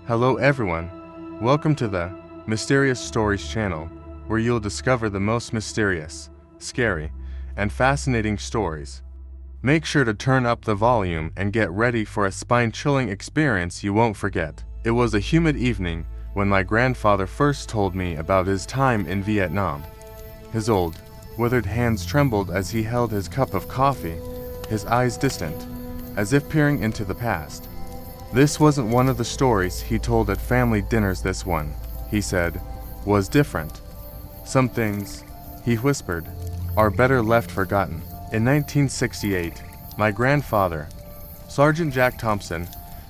Hello everyone, welcome to the Mysterious Stories channel, where you'll discover the most mysterious, scary, and fascinating stories. Make sure to turn up the volume and get ready for a spine-chilling experience you won't forget. It was a humid evening when my grandfather first told me about his time in Vietnam. His old, withered hands trembled as he held his cup of coffee, his eyes distant, as if peering into the past. This wasn't one of the stories he told at family dinners. This one, he said, was different. Some things, he whispered, are better left forgotten. In 1968, my grandfather, Sergeant Jack Thompson,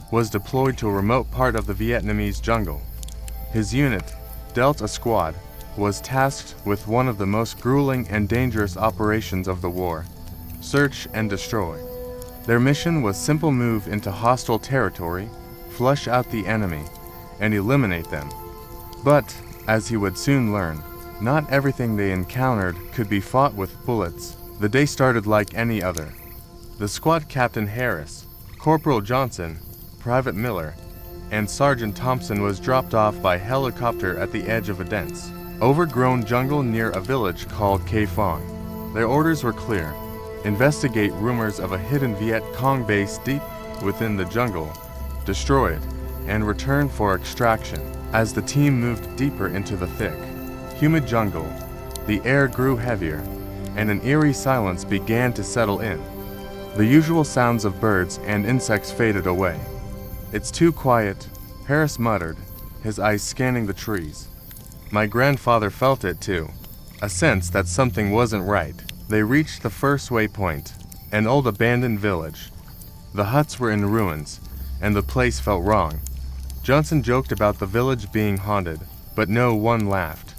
was deployed to a remote part of the Vietnamese jungle. His unit, Delta Squad, was tasked with one of the most grueling and dangerous operations of the war: search and destroy. Their mission was simple: move into hostile territory, flush out the enemy, and eliminate them. But, as he would soon learn, not everything they encountered could be fought with bullets. The day started like any other. The squad captain Harris, Corporal Johnson, Private Miller, and Sergeant Thompson was dropped off by helicopter at the edge of a dense, overgrown jungle near a village called Cây Phong. Their orders were clear: investigate rumors of a hidden Viet Cong base deep within the jungle, destroy it, and return for extraction. As the team moved deeper into the thick, humid jungle, the air grew heavier, and an eerie silence began to settle in. The usual sounds of birds and insects faded away. "It's too quiet," Harris muttered, his eyes scanning the trees. My grandfather felt it too, a sense that something wasn't right. They reached the first waypoint, an old abandoned village. The huts were in ruins, and the place felt wrong. Johnson joked about the village being haunted, but no one laughed.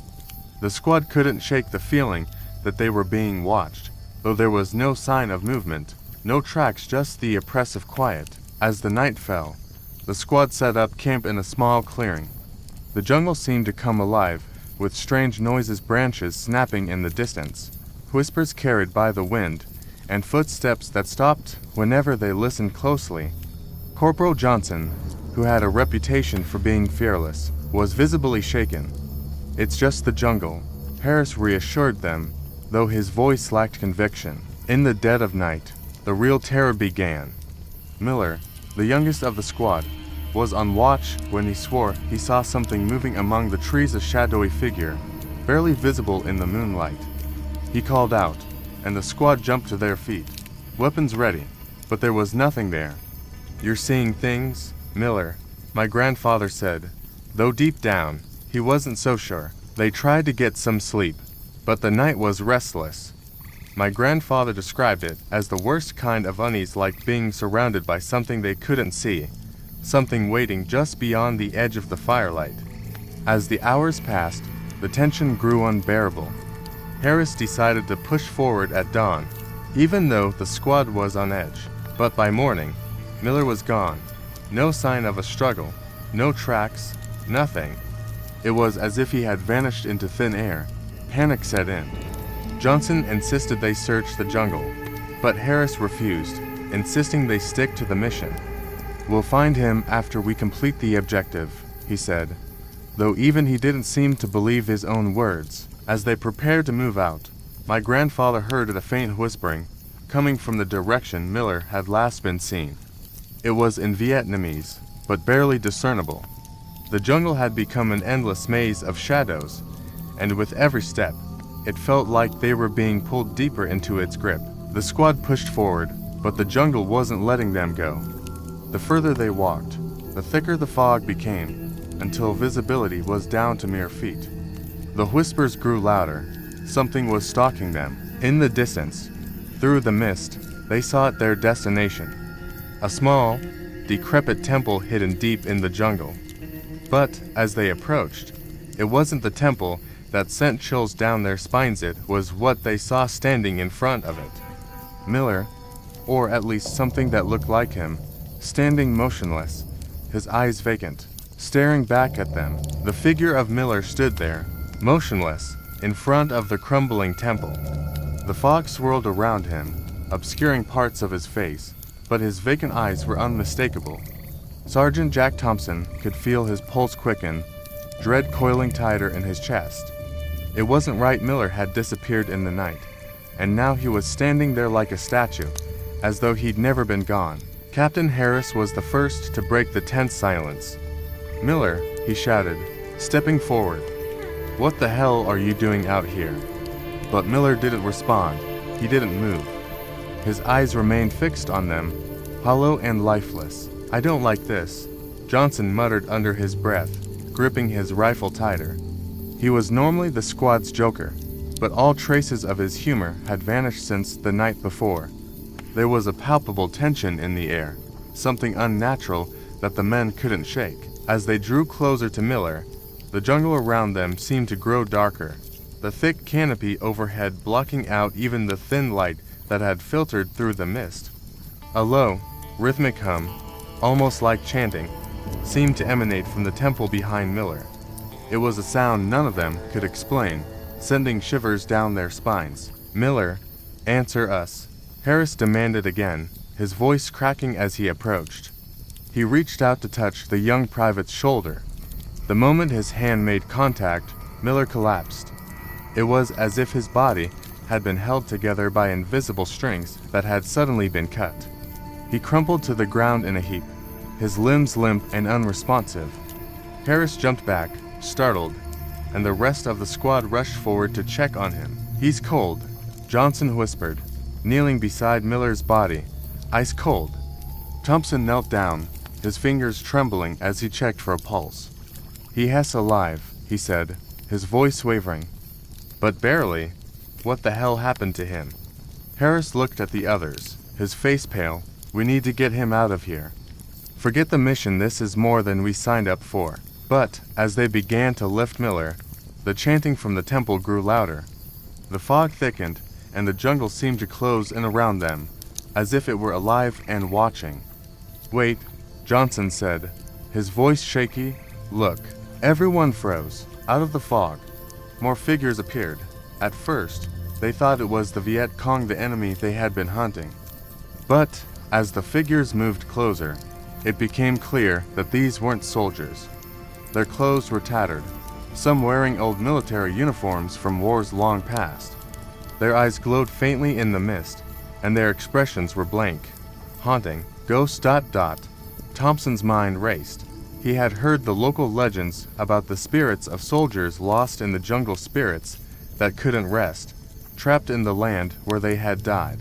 The squad couldn't shake the feeling that they were being watched, though there was no sign of movement, no tracks, just the oppressive quiet. As the night fell, the squad set up camp in a small clearing. The jungle seemed to come alive, with strange noises, branches snapping in the distance, whispers carried by the wind, and footsteps that stopped whenever they listened closely. Corporal Johnson, who had a reputation for being fearless, was visibly shaken. "It's just the jungle," Harris reassured them, though his voice lacked conviction. In the dead of night, the real terror began. Miller, the youngest of the squad, was on watch when he swore he saw something moving among the trees, a shadowy figure, barely visible in the moonlight. He called out, and the squad jumped to their feet, weapons ready, but there was nothing there. "You're seeing things, Miller," my grandfather said, though deep down, he wasn't so sure. They tried to get some sleep, but the night was restless. My grandfather described it as the worst kind of unease, like being surrounded by something they couldn't see, something waiting just beyond the edge of the firelight. As the hours passed, the tension grew unbearable. Harris decided to push forward at dawn, even though the squad was on edge. But by morning, Miller was gone. No sign of a struggle, no tracks, nothing. It was as if he had vanished into thin air. Panic set in. Johnson insisted they search the jungle, but Harris refused, insisting they stick to the mission. "We'll find him after we complete the objective," he said, though even he didn't seem to believe his own words. As they prepared to move out, my grandfather heard a faint whispering, coming from the direction Miller had last been seen. It was in Vietnamese, but barely discernible. The jungle had become an endless maze of shadows, and with every step, it felt like they were being pulled deeper into its grip. The squad pushed forward, but the jungle wasn't letting them go. The further they walked, the thicker the fog became, until visibility was down to mere feet. The whispers grew louder. Something was stalking them. In the distance, through the mist, they saw their destination: a small, decrepit temple hidden deep in the jungle. But as they approached, it wasn't the temple that sent chills down their spines, it was what they saw standing in front of it. Miller, or at least something that looked like him, standing motionless, his eyes vacant, staring back at them. The figure of Miller stood there, motionless, in front of the crumbling temple. The fog swirled around him, obscuring parts of his face, but his vacant eyes were unmistakable. Sergeant Jack Thompson could feel his pulse quicken, dread coiling tighter in his chest. It wasn't right Miller had disappeared in the night, and now he was standing there like a statue, as though he'd never been gone. Captain Harris was the first to break the tense silence. "Miller," he shouted, stepping forward. "What the hell are you doing out here?" But Miller didn't respond. He didn't move. His eyes remained fixed on them, hollow and lifeless. "I don't like this," Johnson muttered under his breath, gripping his rifle tighter. He was normally the squad's joker, but all traces of his humor had vanished since the night before. There was a palpable tension in the air, something unnatural that the men couldn't shake. As they drew closer to Miller, the jungle around them seemed to grow darker, the thick canopy overhead blocking out even the thin light that had filtered through the mist. A low, rhythmic hum, almost like chanting, seemed to emanate from the temple behind Miller. It was a sound none of them could explain, sending shivers down their spines. "Miller, answer us," Harris demanded again, his voice cracking as he approached. He reached out to touch the young private's shoulder. The moment his hand made contact, Miller collapsed. It was as if his body had been held together by invisible strings that had suddenly been cut. He crumpled to the ground in a heap, his limbs limp and unresponsive. Harris jumped back, startled, and the rest of the squad rushed forward to check on him. "He's cold," Johnson whispered, kneeling beside Miller's body, ice cold. Thompson knelt down, his fingers trembling as he checked for a pulse. "He has alive," he said, his voice wavering. "But barely. What the hell happened to him?" Harris looked at the others, his face pale. "We need to get him out of here. Forget the mission, this is more than we signed up for." But, as they began to lift Miller, the chanting from the temple grew louder. The fog thickened, and the jungle seemed to close in around them, as if it were alive and watching. "Wait," Johnson said, his voice shaky. "Look." Everyone froze. Out of the fog, more figures appeared. At first, they thought it was the Viet Cong, the enemy they had been hunting. But, as the figures moved closer, it became clear that these weren't soldiers. Their clothes were tattered, some wearing old military uniforms from wars long past. Their eyes glowed faintly in the mist, and their expressions were blank, haunting. Ghost. Thompson's mind raced. He had heard the local legends about the spirits of soldiers lost in the jungle, spirits that couldn't rest, trapped in the land where they had died.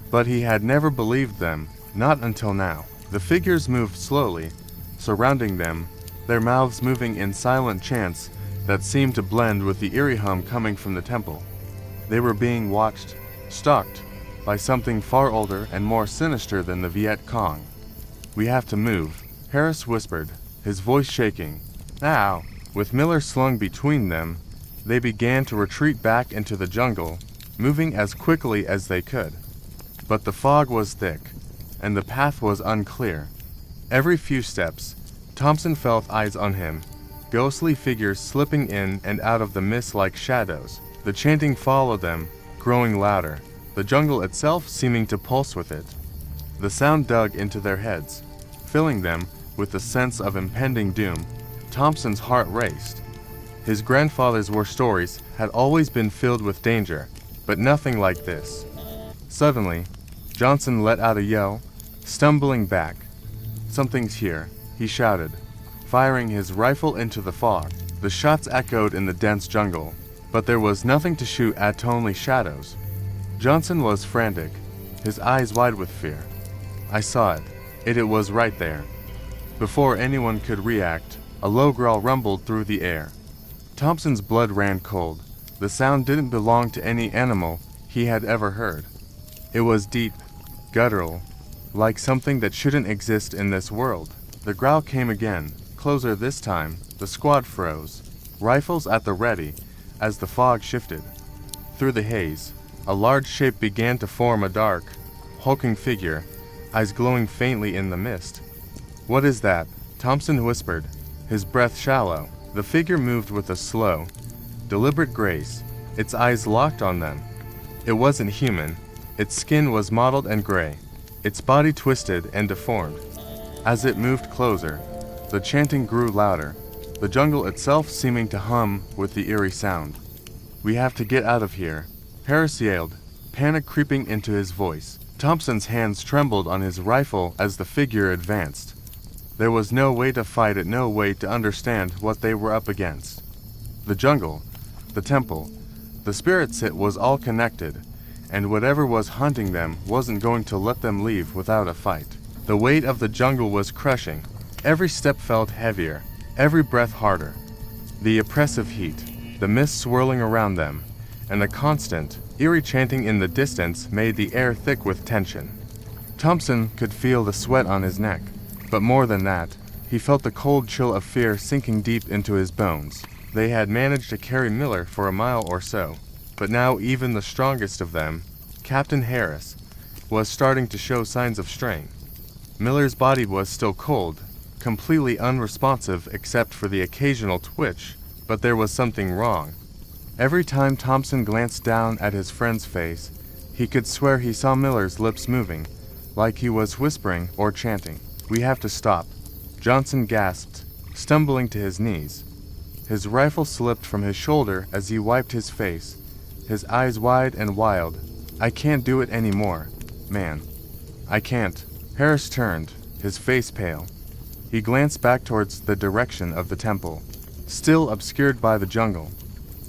But he had never believed them, not until now. The figures moved slowly, surrounding them, their mouths moving in silent chants that seemed to blend with the eerie hum coming from the temple. They were being watched, stalked, by something far older and more sinister than the Viet Cong. "We have to move," Harris whispered, his voice shaking. "Now." With Miller slung between them, they began to retreat back into the jungle, moving as quickly as they could. But the fog was thick, and the path was unclear. Every few steps, Thompson felt eyes on him, ghostly figures slipping in and out of the mist like shadows. The chanting followed them, growing louder, the jungle itself seeming to pulse with it. The sound dug into their heads, filling them with the sense of impending doom. Thompson's heart raced. His grandfather's war stories had always been filled with danger, but nothing like this. Suddenly, Johnson let out a yell, stumbling back. "Something's here," he shouted, firing his rifle into the fog. The shots echoed in the dense jungle, but there was nothing to shoot at, only shadows. Johnson was frantic, his eyes wide with fear. "I saw it. It was right there." Before anyone could react, a low growl rumbled through the air. Thompson's blood ran cold. The sound didn't belong to any animal he had ever heard. It was deep, guttural, like something that shouldn't exist in this world. The growl came again, closer this time. The squad froze, rifles at the ready, as the fog shifted. Through the haze, a large shape began to form, a dark, hulking figure, eyes glowing faintly in the mist. "What is that?" Thompson whispered, his breath shallow. The figure moved with a slow, deliberate grace, its eyes locked on them. It wasn't human. Its skin was mottled and gray, its body twisted and deformed. As it moved closer, the chanting grew louder, the jungle itself seeming to hum with the eerie sound. "We have to get out of here," Harris yelled, panic creeping into his voice. Thompson's hands trembled on his rifle as the figure advanced. There was no way to fight it, no way to understand what they were up against. The jungle, the temple, the spirits, it was all connected, and whatever was hunting them wasn't going to let them leave without a fight. The weight of the jungle was crushing. Every step felt heavier, every breath harder. The oppressive heat, the mist swirling around them, and the constant, eerie chanting in the distance made the air thick with tension. Thompson could feel the sweat on his neck, but more than that, he felt the cold chill of fear sinking deep into his bones. They had managed to carry Miller for a mile or so, but now even the strongest of them, Captain Harris, was starting to show signs of strain. Miller's body was still cold, completely unresponsive except for the occasional twitch, but there was something wrong. Every time Thompson glanced down at his friend's face, he could swear he saw Miller's lips moving, like he was whispering or chanting. "We have to stop," Johnson gasped, stumbling to his knees. His rifle slipped from his shoulder as he wiped his face, his eyes wide and wild. "I can't do it anymore, man. I can't." Harris turned, his face pale. He glanced back towards the direction of the temple, still obscured by the jungle.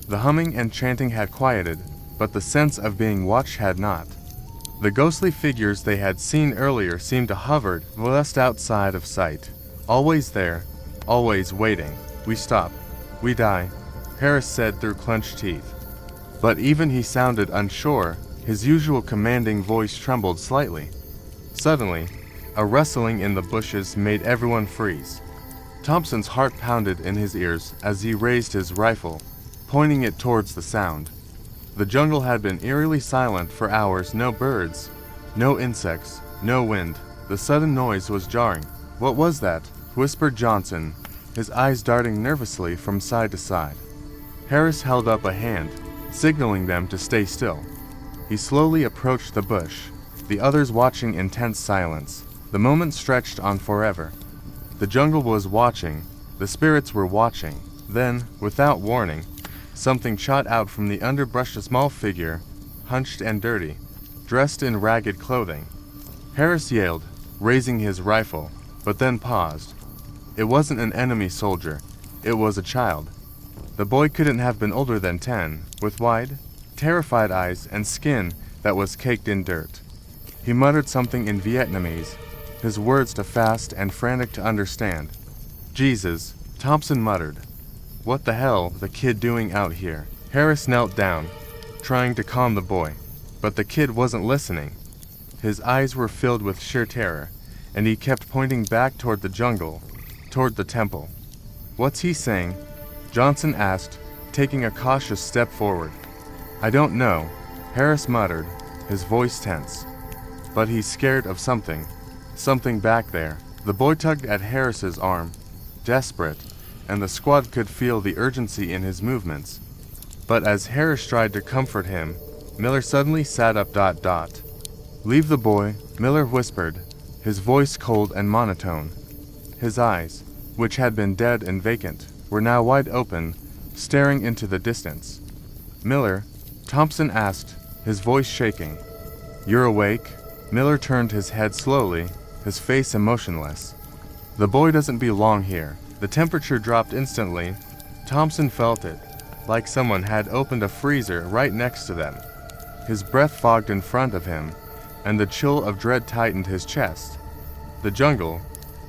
The humming and chanting had quieted, but the sense of being watched had not. The ghostly figures they had seen earlier seemed to hover just outside of sight, always there, always waiting. "We stop. We die," Harris said through clenched teeth. But even he sounded unsure, his usual commanding voice trembled slightly. Suddenly, a rustling in the bushes made everyone freeze. Thompson's heart pounded in his ears as he raised his rifle, pointing it towards the sound. The jungle had been eerily silent for hours, no birds, no insects, no wind. The sudden noise was jarring. "What was that?" whispered Johnson, his eyes darting nervously from side to side. Harris held up a hand, signaling them to stay still. He slowly approached the bush, the others watching in tense silence. The moment stretched on forever. The jungle was watching, the spirits were watching. Then, without warning, something shot out from the underbrush, a small figure, hunched and dirty, dressed in ragged clothing. Harris yelled, raising his rifle, but then paused. It wasn't an enemy soldier, it was a child. The boy couldn't have been older than 10, with wide, terrified eyes and skin that was caked in dirt. He muttered something in Vietnamese, his words too fast and frantic to understand. "Jesus," Thompson muttered. "What the hell the kid doing out here?" Harris knelt down, trying to calm the boy, but the kid wasn't listening. His eyes were filled with sheer terror, and he kept pointing back toward the jungle, toward the temple. "What's he saying?" Johnson asked, taking a cautious step forward. "I don't know," Harris muttered, his voice tense. "But he's scared of something. Something back there." The boy tugged at Harris's arm, desperate, and the squad could feel the urgency in his movements. But as Harris tried to comfort him, Miller suddenly sat up. "Leave the boy," Miller whispered, his voice cold and monotone. His eyes, which had been dead and vacant, were now wide open, staring into the distance. "Miller?" Thompson asked, his voice shaking. "You're awake?" Miller turned his head slowly, his face emotionless. "The boy doesn't belong here." The temperature dropped instantly. Thompson felt it, like someone had opened a freezer right next to them. His breath fogged in front of him, and the chill of dread tightened his chest. The jungle,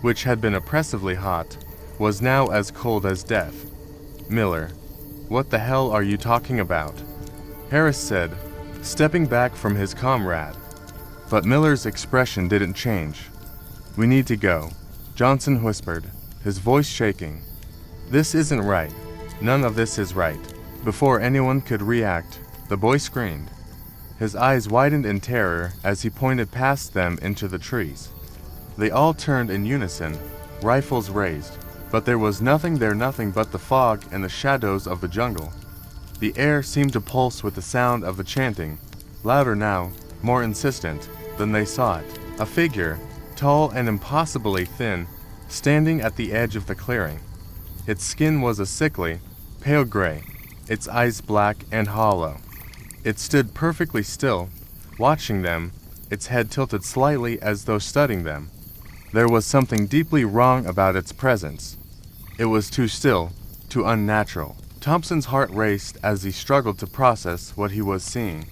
which had been oppressively hot, was now as cold as death. "Miller, what the hell are you talking about?" Harris said, stepping back from his comrade. But Miller's expression didn't change. "We need to go," Johnson whispered, his voice shaking. "This isn't right. None of this is right." Before anyone could react, the boy screamed. His eyes widened in terror as he pointed past them into the trees. They all turned in unison, rifles raised. But there was nothing there, nothing but the fog and the shadows of the jungle. The air seemed to pulse with the sound of the chanting, louder now, more insistent, than they saw it. A figure, tall and impossibly thin, standing at the edge of the clearing. Its skin was a sickly, pale gray, its eyes black and hollow. It stood perfectly still, watching them, its head tilted slightly as though studying them. There was something deeply wrong about its presence. It was too still, too unnatural. Thompson's heart raced as he struggled to process what he was seeing.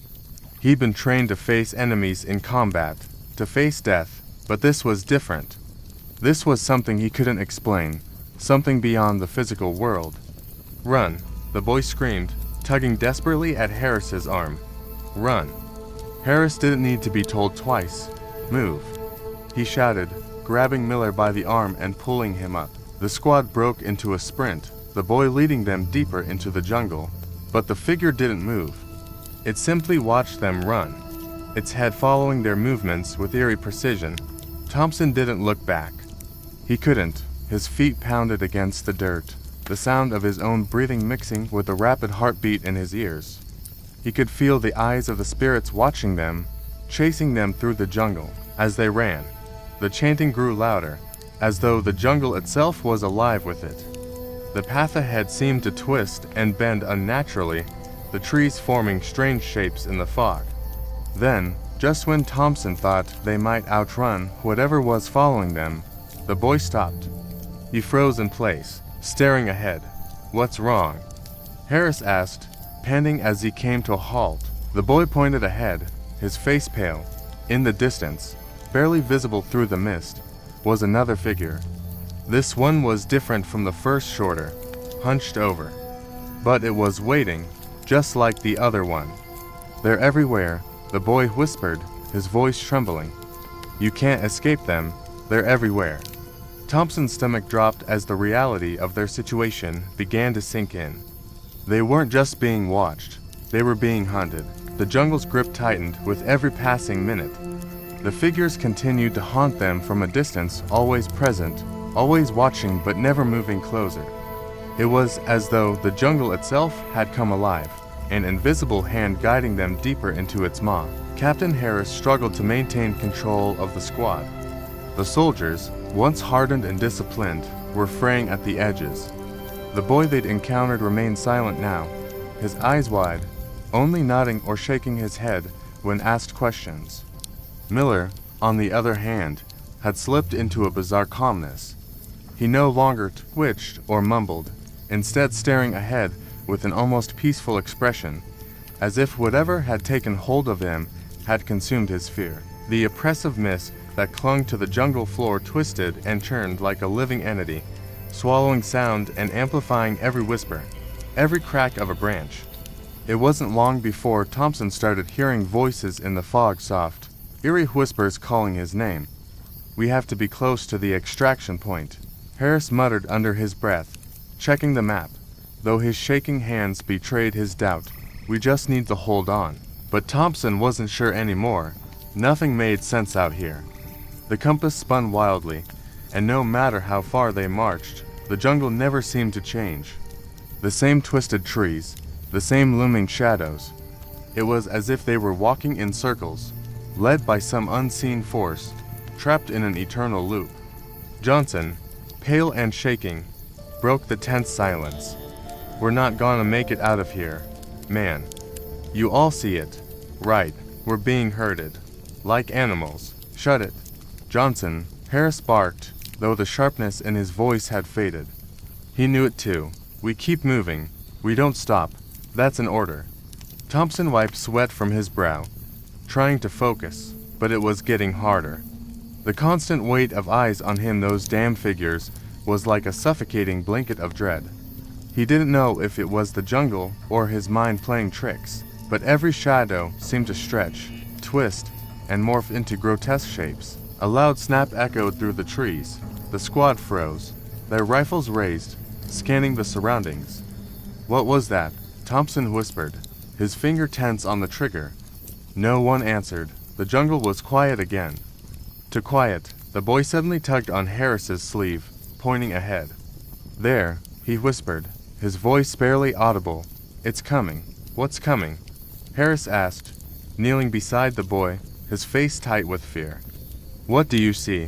He'd been trained to face enemies in combat, to face death, but this was different. This was something he couldn't explain, something beyond the physical world. "Run," the boy screamed, tugging desperately at Harris's arm. "Run." Harris didn't need to be told twice. "Move," he shouted, grabbing Miller by the arm and pulling him up. The squad broke into a sprint, the boy leading them deeper into the jungle. But the figure didn't move. It simply watched them run, its head following their movements with eerie precision. Thompson didn't look back. He couldn't. His feet pounded against the dirt, the sound of his own breathing mixing with the rapid heartbeat in his ears. He could feel the eyes of the spirits watching them, chasing them through the jungle. As they ran, the chanting grew louder, as though the jungle itself was alive with it. The path ahead seemed to twist and bend unnaturally, the trees forming strange shapes in the fog. Then, just when Thompson thought they might outrun whatever was following them, the boy stopped. He froze in place, staring ahead. "What's wrong?" Harris asked, panting as he came to a halt. The boy pointed ahead, his face pale. In the distance, barely visible through the mist, was another figure. This one was different from the first, shorter, hunched over. But it was waiting, just like the other one. "They're everywhere," the boy whispered, his voice trembling. "You can't escape them, they're everywhere." Thompson's stomach dropped as the reality of their situation began to sink in. They weren't just being watched, they were being hunted. The jungle's grip tightened with every passing minute. The figures continued to haunt them from a distance, always present, always watching but never moving closer. It was as though the jungle itself had come alive, an invisible hand guiding them deeper into its maw. Captain Harris struggled to maintain control of the squad. The soldiers, once hardened and disciplined, were fraying at the edges. The boy they'd encountered remained silent now, his eyes wide, only nodding or shaking his head when asked questions. Miller, on the other hand, had slipped into a bizarre calmness. He no longer twitched or mumbled, instead staring ahead with an almost peaceful expression, as if whatever had taken hold of him had consumed his fear. The oppressive mist that clung to the jungle floor twisted and churned like a living entity, swallowing sound and amplifying every whisper, every crack of a branch. It wasn't long before Thompson started hearing voices in the fog, soft, eerie whispers calling his name. "We have to be close to the extraction point," Harris muttered under his breath, checking the map, though his shaking hands betrayed his doubt. "We just need to hold on." But Thompson wasn't sure anymore. Nothing made sense out here. The compass spun wildly, and no matter how far they marched, the jungle never seemed to change. The same twisted trees, the same looming shadows. It was as if they were walking in circles, led by some unseen force, trapped in an eternal loop. Johnson, pale and shaking, broke the tense silence. "We're not gonna make it out of here, man. You all see it, right? We're being herded, like animals. Shut it." "Johnson," Harris barked, though the sharpness in his voice had faded. He knew it too. "We keep moving. We don't stop. That's an order." Thompson wiped sweat from his brow, trying to focus, but it was getting harder. The constant weight of eyes on him, those damn figures, was like a suffocating blanket of dread. He didn't know if it was the jungle or his mind playing tricks, but every shadow seemed to stretch, twist, and morph into grotesque shapes. A loud snap echoed through the trees. The squad froze, their rifles raised, scanning the surroundings. "What was that?" Thompson whispered, his finger tense on the trigger. No one answered. The jungle was quiet again. To quiet, the boy suddenly tugged on Harris's sleeve, pointing ahead. "There," he whispered, his voice barely audible. "It's coming." "What's coming?" Harris asked, kneeling beside the boy, his face tight with fear. "What do you see?"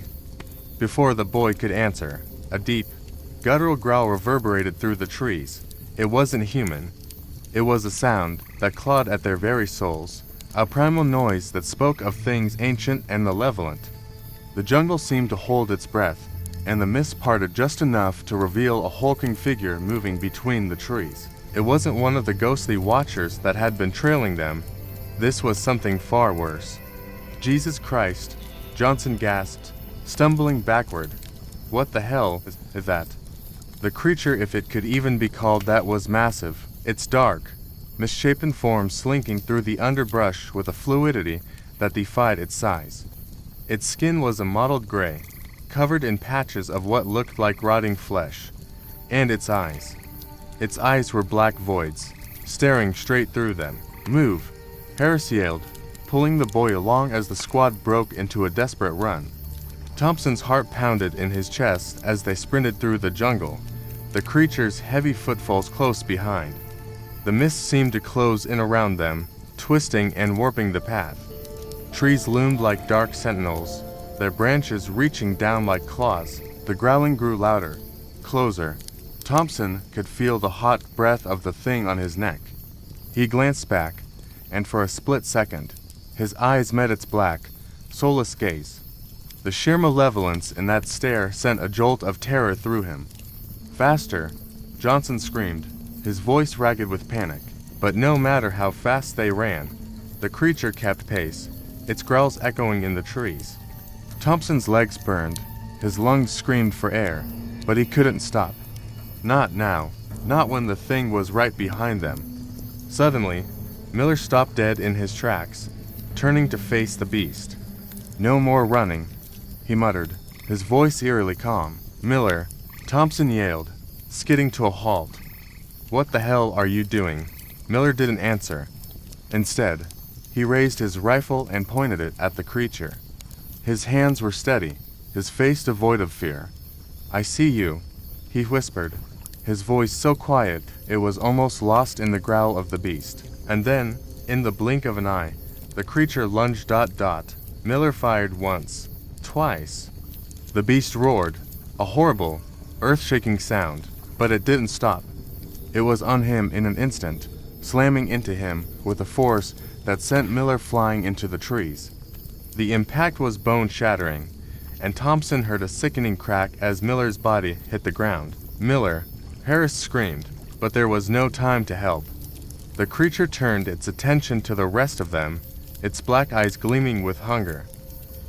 Before the boy could answer, a deep, guttural growl reverberated through the trees. It wasn't human. It was a sound that clawed at their very souls, a primal noise that spoke of things ancient and malevolent. The jungle seemed to hold its breath, and the mist parted just enough to reveal a hulking figure moving between the trees. It wasn't one of the ghostly watchers that had been trailing them. This was something far worse. "Jesus Christ," Johnson gasped, stumbling backward. "What the hell is that?" The creature, if it could even be called that, was massive. Its dark, misshapen form slinking through the underbrush with a fluidity that defied its size. Its skin was a mottled gray, covered in patches of what looked like rotting flesh. And its eyes were black voids, staring straight through them. "Move," Harris yelled, pulling the boy along as the squad broke into a desperate run. Thompson's heart pounded in his chest as they sprinted through the jungle, the creature's heavy footfalls close behind. The mist seemed to close in around them, twisting and warping the path. Trees loomed like dark sentinels, their branches reaching down like claws. The growling grew louder, closer. Thompson could feel the hot breath of the thing on his neck. He glanced back, and for a split second, his eyes met its black, soulless gaze. The sheer malevolence in that stare sent a jolt of terror through him. "Faster!" Johnson screamed, his voice ragged with panic. But no matter how fast they ran, the creature kept pace, its growls echoing in the trees. Thompson's legs burned, his lungs screamed for air, but he couldn't stop. Not now, not when the thing was right behind them. Suddenly, Miller stopped dead in his tracks, turning to face the beast. "No more running," he muttered, his voice eerily calm. "Miller," Thompson yelled, skidding to a halt. "What the hell are you doing?" Miller didn't answer. Instead, he raised his rifle and pointed it at the creature. His hands were steady, his face devoid of fear. "I see you," he whispered, his voice so quiet it was almost lost in the growl of the beast. And then, in the blink of an eye, the creature lunged. Miller fired once, twice. The beast roared, a horrible, earth-shaking sound, but it didn't stop. It was on him in an instant, slamming into him with a force that sent Miller flying into the trees. The impact was bone-shattering, and Thompson heard a sickening crack as Miller's body hit the ground. "Miller!" Harris screamed, but there was no time to help. The creature turned its attention to the rest of them, its black eyes gleaming with hunger.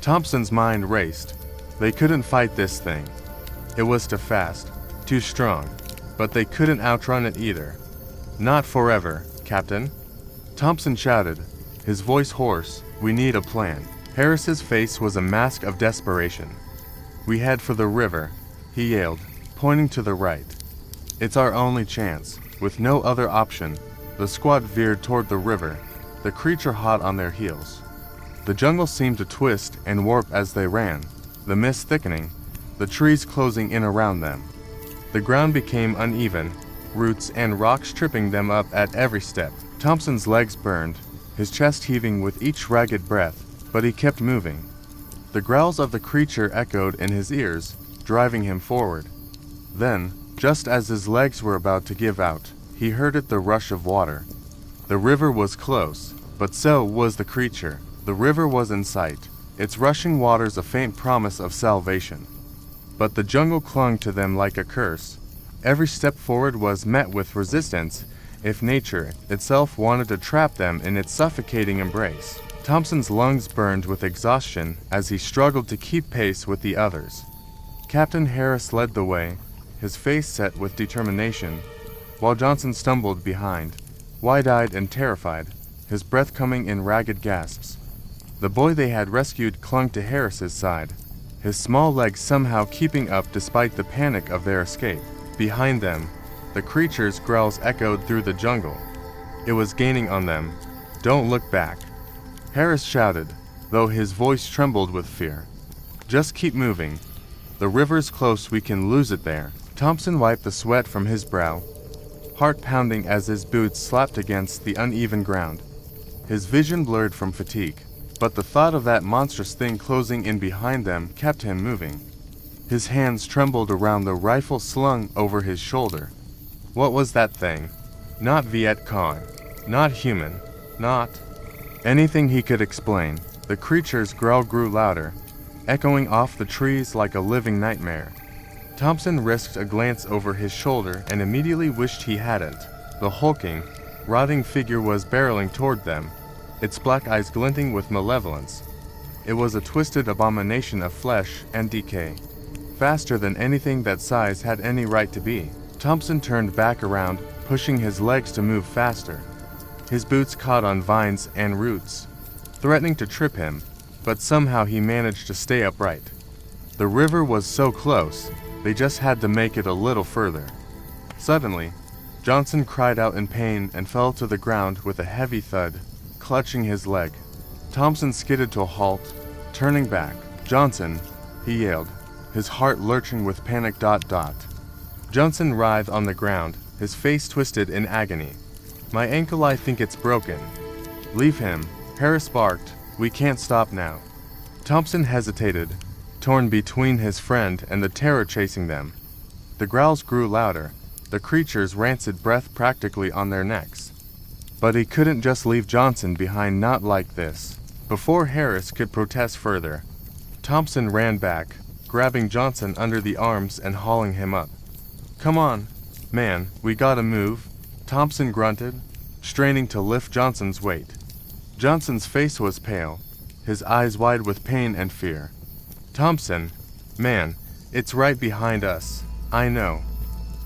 Thompson's mind raced. They couldn't fight this thing. It was too fast, too strong, but they couldn't outrun it either. "Not forever, Captain," Thompson shouted, his voice hoarse. "We need a plan." Harris's face was a mask of desperation. "We head for the river," he yelled, pointing to the right. "It's our only chance." With no other option, the squad veered toward the river, the creature hot on their heels. The jungle seemed to twist and warp as they ran, the mist thickening, the trees closing in around them. The ground became uneven, roots and rocks tripping them up at every step. Thompson's legs burned, his chest heaving with each ragged breath, but he kept moving. The growls of the creature echoed in his ears, driving him forward. Then, just as his legs were about to give out, he heard the rush of water. The river was close, but so was the creature. The river was in sight, its rushing waters a faint promise of salvation. But the jungle clung to them like a curse. Every step forward was met with resistance, if nature itself wanted to trap them in its suffocating embrace. Thompson's lungs burned with exhaustion as he struggled to keep pace with the others. Captain Harris led the way, his face set with determination, while Johnson stumbled behind, wide-eyed and terrified, his breath coming in ragged gasps. The boy they had rescued clung to Harris's side, his small legs somehow keeping up despite the panic of their escape. Behind them, the creature's growls echoed through the jungle. It was gaining on them. "Don't look back," Harris shouted, though his voice trembled with fear. "Just keep moving. The river's close, we can lose it there." Thompson wiped the sweat from his brow, heart pounding as his boots slapped against the uneven ground. His vision blurred from fatigue. but the thought of that monstrous thing closing in behind them kept him moving. His hands trembled around the rifle slung over his shoulder. What was that thing? Not Viet Cong. Not human. Not anything he could explain. The creature's growl grew louder, echoing off the trees like a living nightmare. Thompson risked a glance over his shoulder and immediately wished he hadn't. The hulking, rotting figure was barreling toward them, its black eyes glinting with malevolence. It was a twisted abomination of flesh and decay, faster than anything that size had any right to be. Thompson turned back around, pushing his legs to move faster. His boots caught on vines and roots, threatening to trip him, but somehow he managed to stay upright. The river was so close, they just had to make it a little further. Suddenly, Johnson cried out in pain and fell to the ground with a heavy thud, clutching his leg. Thompson skidded to a halt, turning back. "Johnson," he yelled, his heart lurching with panic. Johnson writhed on the ground, his face twisted in agony. "My ankle, I think it's broken." "Leave him," Harris barked. "We can't stop now." Thompson hesitated, torn between his friend and the terror chasing them. The growls grew louder, the creature's rancid breath practically on their necks. But he couldn't just leave Johnson behind, not like this. Before Harris could protest further, Thompson ran back, grabbing Johnson under the arms and hauling him up. "Come on, man, we gotta move," Thompson grunted, straining to lift Johnson's weight. Johnson's face was pale, his eyes wide with pain and fear. "Thompson, man, it's right behind us, I know."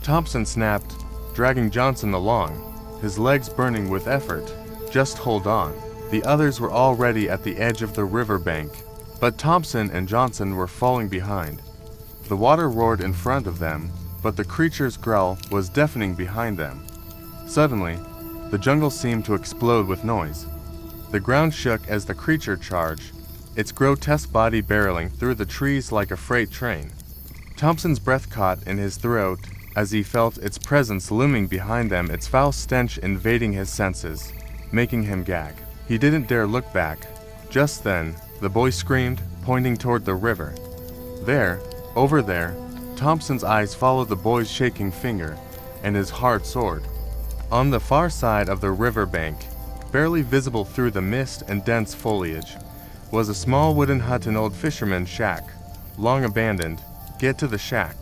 Thompson snapped, dragging Johnson along, his legs burning with effort. "Just hold on." The others were already at the edge of the riverbank, but Thompson and Johnson were falling behind. The water roared in front of them, but the creature's growl was deafening behind them. Suddenly, the jungle seemed to explode with noise. The ground shook as the creature charged, its grotesque body barreling through the trees like a freight train. Thompson's breath caught in his throat as he felt its presence looming behind them, its foul stench invading his senses, making him gag. He didn't dare look back. Just then, the boy screamed, pointing toward the river. There, over there, Thompson's eyes followed the boy's shaking finger, and his heart soared. On the far side of the riverbank, barely visible through the mist and dense foliage, was a small wooden hut, an old fisherman's shack, long abandoned. "Get to the shack,"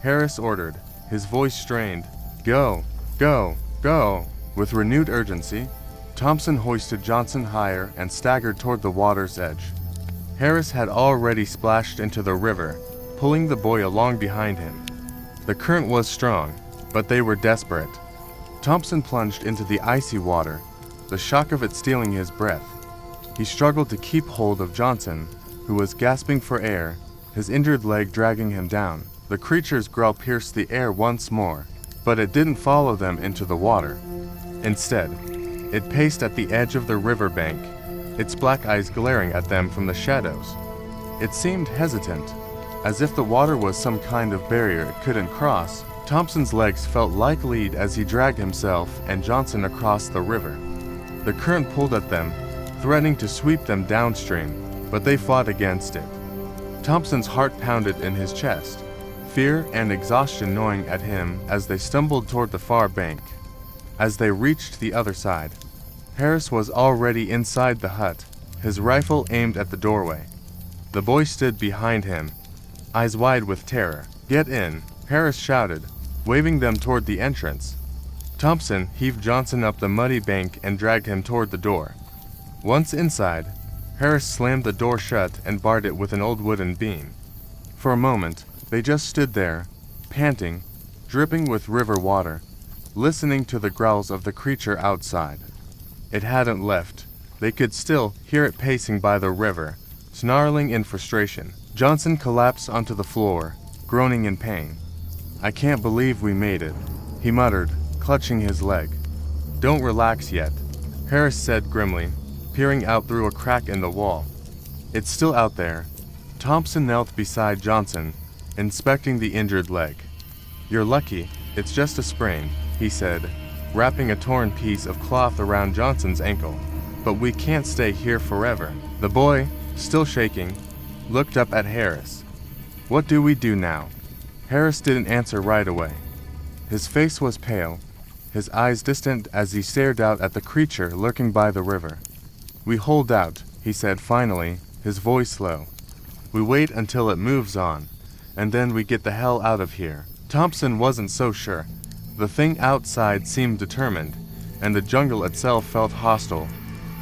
Harris ordered, his voice strained. "Go, go, go." With renewed urgency, Thompson hoisted Johnson higher and staggered toward the water's edge. Harris had already splashed into the river, pulling the boy along behind him. The current was strong, but they were desperate. Thompson plunged into the icy water, the shock of it stealing his breath. He struggled to keep hold of Johnson, who was gasping for air, his injured leg dragging him down. The creature's growl pierced the air once more, but it didn't follow them into the water. Instead, it paced at the edge of the riverbank, its black eyes glaring at them from the shadows. It seemed hesitant, as if the water was some kind of barrier it couldn't cross. Thompson's legs felt like lead as he dragged himself and Johnson across the river. The current pulled at them, threatening to sweep them downstream, but they fought against it. Thompson's heart pounded in his chest, fear and exhaustion gnawing at him as they stumbled toward the far bank. As they reached the other side, Harris was already inside the hut, his rifle aimed at the doorway. The boy stood behind him, eyes wide with terror. "Get in," Harris shouted, waving them toward the entrance. Thompson heaved Johnson up the muddy bank and dragged him toward the door. Once inside, Harris slammed the door shut and barred it with an old wooden beam. For a moment, they just stood there, panting, dripping with river water, listening to the growls of the creature outside. It hadn't left. They could still hear it pacing by the river, snarling in frustration. Johnson collapsed onto the floor, groaning in pain. "I can't believe we made it," he muttered, clutching his leg. "Don't relax yet," Harris said grimly, peering out through a crack in the wall. "It's still out there." Thompson knelt beside Johnson, inspecting the injured leg. "You're lucky, it's just a sprain," he said, wrapping a torn piece of cloth around Johnson's ankle. but we can't stay here forever." The boy, still shaking, looked up at Harris. "What do we do now?" Harris didn't answer right away. His face was pale, his eyes distant as he stared out at the creature lurking by the river. "We hold out," he said finally, his voice low. "We wait until it moves on, and then we get the hell out of here." Thompson wasn't so sure. The thing outside seemed determined, and the jungle itself felt hostile,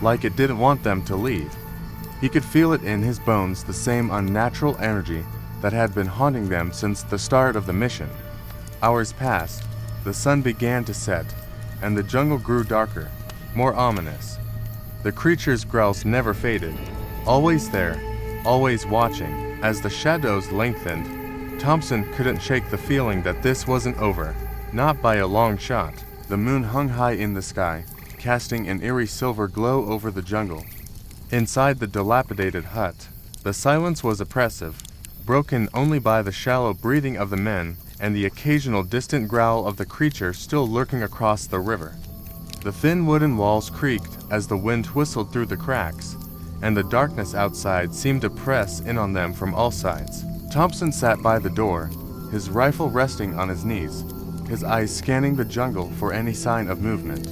like it didn't want them to leave. He could feel it in his bones, the same unnatural energy that had been haunting them since the start of the mission. Hours passed, the sun began to set, and the jungle grew darker, more ominous. The creature's growls never faded, always there, always watching. As the shadows lengthened, Thompson couldn't shake the feeling that this wasn't over, not by a long shot. The moon hung high in the sky, casting an eerie silver glow over the jungle. Inside the dilapidated hut, the silence was oppressive, broken only by the shallow breathing of the men and the occasional distant growl of the creature still lurking across the river. The thin wooden walls creaked as the wind whistled through the cracks, and the darkness outside seemed to press in on them from all sides. Thompson sat by the door, his rifle resting on his knees, his eyes scanning the jungle for any sign of movement.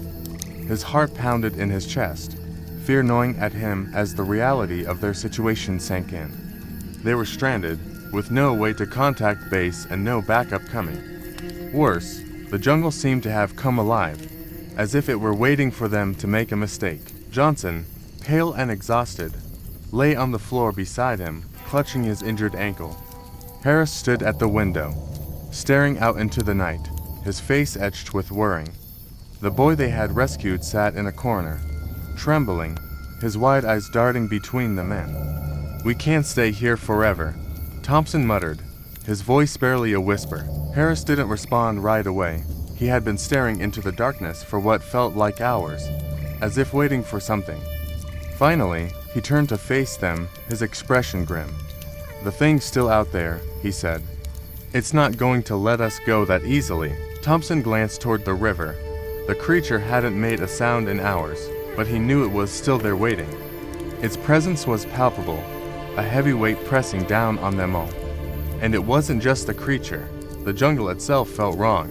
His heart pounded in his chest, fear gnawing at him as the reality of their situation sank in. They were stranded, with no way to contact base and no backup coming. Worse, the jungle seemed to have come alive, as if it were waiting for them to make a mistake. Johnson, pale and exhausted, lay on the floor beside him, clutching his injured ankle. Harris stood at the window, staring out into the night, his face etched with worrying. The boy they had rescued sat in a corner, trembling, his wide eyes darting between the men. "We can't stay here forever," Thompson muttered, his voice barely a whisper. Harris didn't respond right away. He had been staring into the darkness for what felt like hours, as if waiting for something. Finally, he turned to face them, his expression grim. "The thing's still out there," he said. "It's not going to let us go that easily." Thompson glanced toward the river. The creature hadn't made a sound in hours, but he knew it was still there waiting. Its presence was palpable, a heavy weight pressing down on them all. And it wasn't just the creature. The jungle itself felt wrong,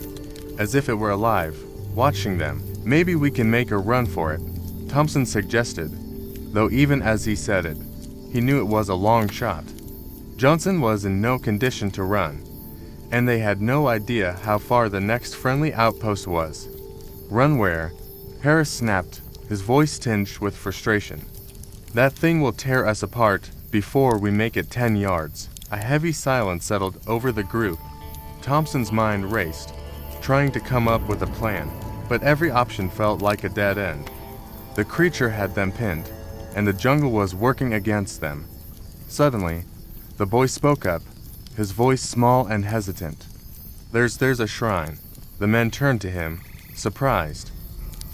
as if it were alive, watching them. "Maybe we can make a run for it," Thompson suggested, though even as he said it, he knew it was a long shot. Johnson was in no condition to run, and they had no idea how far the next friendly outpost was. "Run where?" Harris snapped, his voice tinged with frustration. "That thing will tear us apart before we make it 10 yards. A heavy silence settled over the group. Thompson's mind raced, trying to come up with a plan, but every option felt like a dead end. The creature had them pinned, and the jungle was working against them. Suddenly, the boy spoke up, his voice small and hesitant. There's a shrine." The men turned to him, surprised.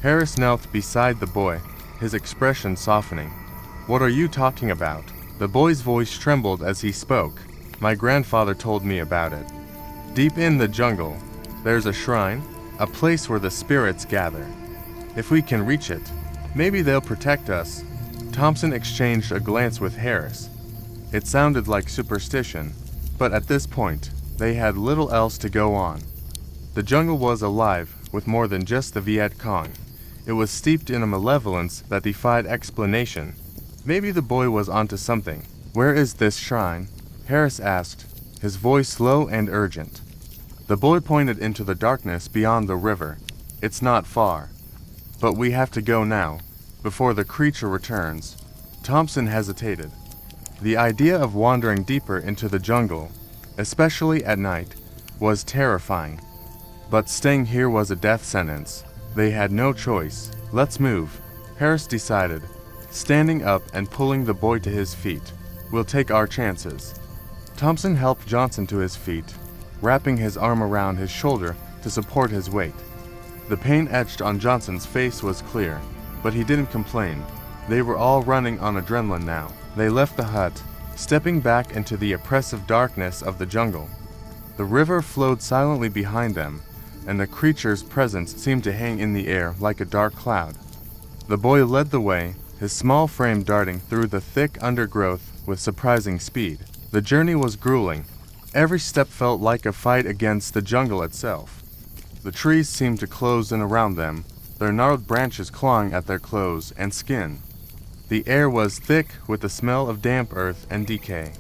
Harris knelt beside the boy, his expression softening. "What are you talking about?" The boy's voice trembled as he spoke. "My grandfather told me about it. Deep in the jungle, there's a shrine, a place where the spirits gather. If we can reach it, maybe they'll protect us." Thompson exchanged a glance with Harris. It sounded like superstition, but at this point, they had little else to go on. The jungle was alive with more than just the Viet Cong. It was steeped in a malevolence that defied explanation. Maybe the boy was onto something. "Where is this shrine?" Harris asked, his voice low and urgent. The boy pointed into the darkness beyond the river. "It's not far. But we have to go now, before the creature returns." Thompson hesitated. The idea of wandering deeper into the jungle, especially at night, was terrifying. But staying here was a death sentence. They had no choice. "Let's move," Harris decided, standing up and pulling the boy to his feet. "We'll take our chances." Thompson helped Johnson to his feet, wrapping his arm around his shoulder to support his weight. The pain etched on Johnson's face was clear, but he didn't complain. They were all running on adrenaline now. They left the hut, stepping back into the oppressive darkness of the jungle. The river flowed silently behind them, and the creature's presence seemed to hang in the air like a dark cloud. The boy led the way, his small frame darting through the thick undergrowth with surprising speed. The journey was grueling. Every step felt like a fight against the jungle itself. The trees seemed to close in around them, their gnarled branches clawing at their clothes and skin. The air was thick with the smell of damp earth and decay,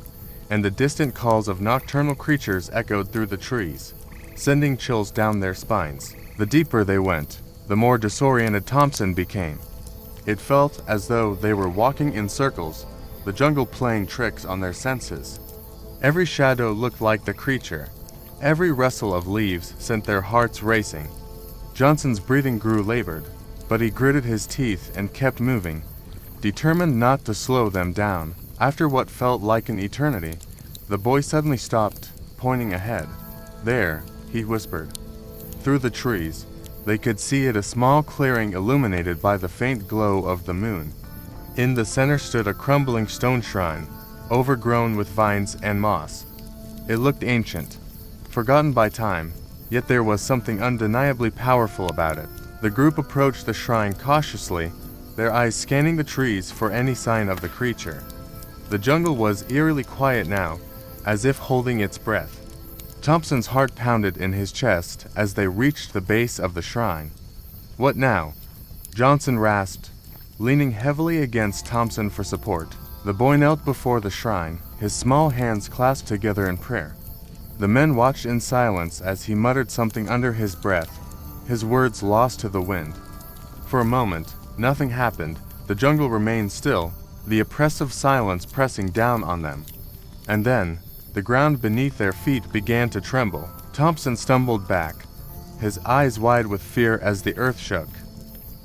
and the distant calls of nocturnal creatures echoed through the trees, sending chills down their spines. The deeper they went, the more disoriented Thompson became. It felt as though they were walking in circles, the jungle playing tricks on their senses. Every shadow looked like the creature. Every rustle of leaves sent their hearts racing. Johnson's breathing grew labored, but he gritted his teeth and kept moving, determined not to slow them down. After what felt like an eternity, the boy suddenly stopped, pointing ahead. "There," he whispered. Through the trees, they could see it, a small clearing illuminated by the faint glow of the moon. In the center stood a crumbling stone shrine, overgrown with vines and moss. It looked ancient, forgotten by time, yet there was something undeniably powerful about it. The group approached the shrine cautiously, their eyes scanning the trees for any sign of the creature. The jungle was eerily quiet now, as if holding its breath. Thompson's heart pounded in his chest as they reached the base of the shrine. "What now?" Johnson rasped, leaning heavily against Thompson for support. The boy knelt before the shrine, his small hands clasped together in prayer. The men watched in silence as he muttered something under his breath, his words lost to the wind. For a moment, nothing happened. The jungle remained still, the oppressive silence pressing down on them. And then, the ground beneath their feet began to tremble. Thompson stumbled back, his eyes wide with fear as the earth shook.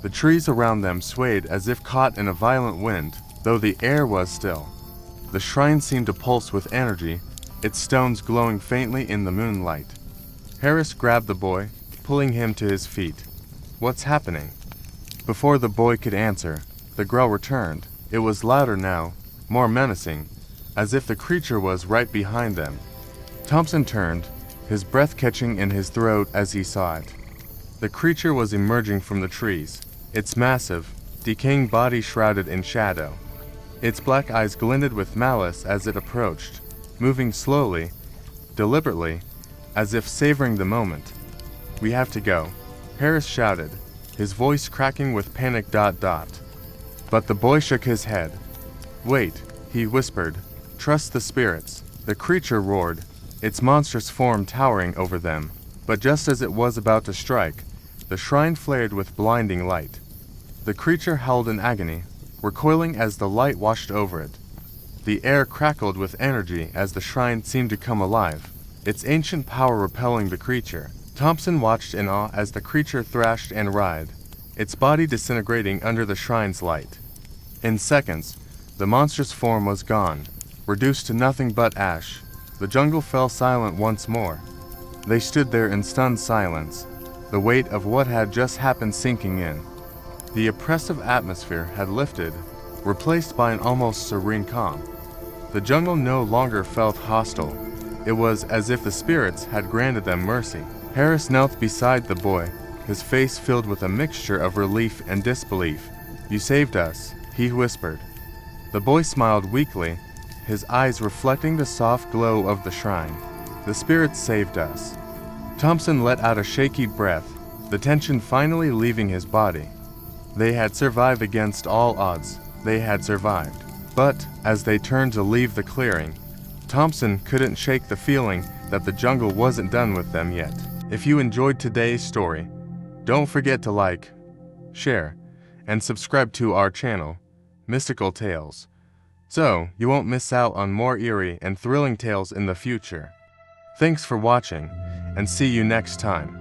The trees around them swayed as if caught in a violent wind, though the air was still. The shrine seemed to pulse with energy, its stones glowing faintly in the moonlight. Harris grabbed the boy, pulling him to his feet. "What's happening?" Before the boy could answer, the growl returned. It was louder now, more menacing, as if the creature was right behind them. Thompson turned, his breath catching in his throat as he saw it. The creature was emerging from the trees, its massive, decaying body shrouded in shadow. Its black eyes glinted with malice as it approached, moving slowly, deliberately, as if savoring the moment. "We have to go," Harris shouted, his voice cracking with panic. But the boy shook his head. "Wait," he whispered. "Trust the spirits." The creature roared, its monstrous form towering over them. But just as it was about to strike, the shrine flared with blinding light. The creature howled in agony, recoiling as the light washed over it. The air crackled with energy as the shrine seemed to come alive, its ancient power repelling the creature. Thompson watched in awe as the creature thrashed and writhed, its body disintegrating under the shrine's light. In seconds, the monstrous form was gone, reduced to nothing but ash. The jungle fell silent once more. They stood there in stunned silence, the weight of what had just happened sinking in. The oppressive atmosphere had lifted, replaced by an almost serene calm. The jungle no longer felt hostile. It was as if the spirits had granted them mercy. Harris knelt beside the boy, his face filled with a mixture of relief and disbelief. "You saved us," he whispered. The boy smiled weakly, his eyes reflecting the soft glow of the shrine. "The spirits saved us." Thompson let out a shaky breath, the tension finally leaving his body. They had survived against all odds. They had survived. But, as they turned to leave the clearing, Thompson couldn't shake the feeling that the jungle wasn't done with them yet. If you enjoyed today's story, don't forget to like, share, and subscribe to our channel, Mystical Tales, so you won't miss out on more eerie and thrilling tales in the future. Thanks for watching, and see you next time.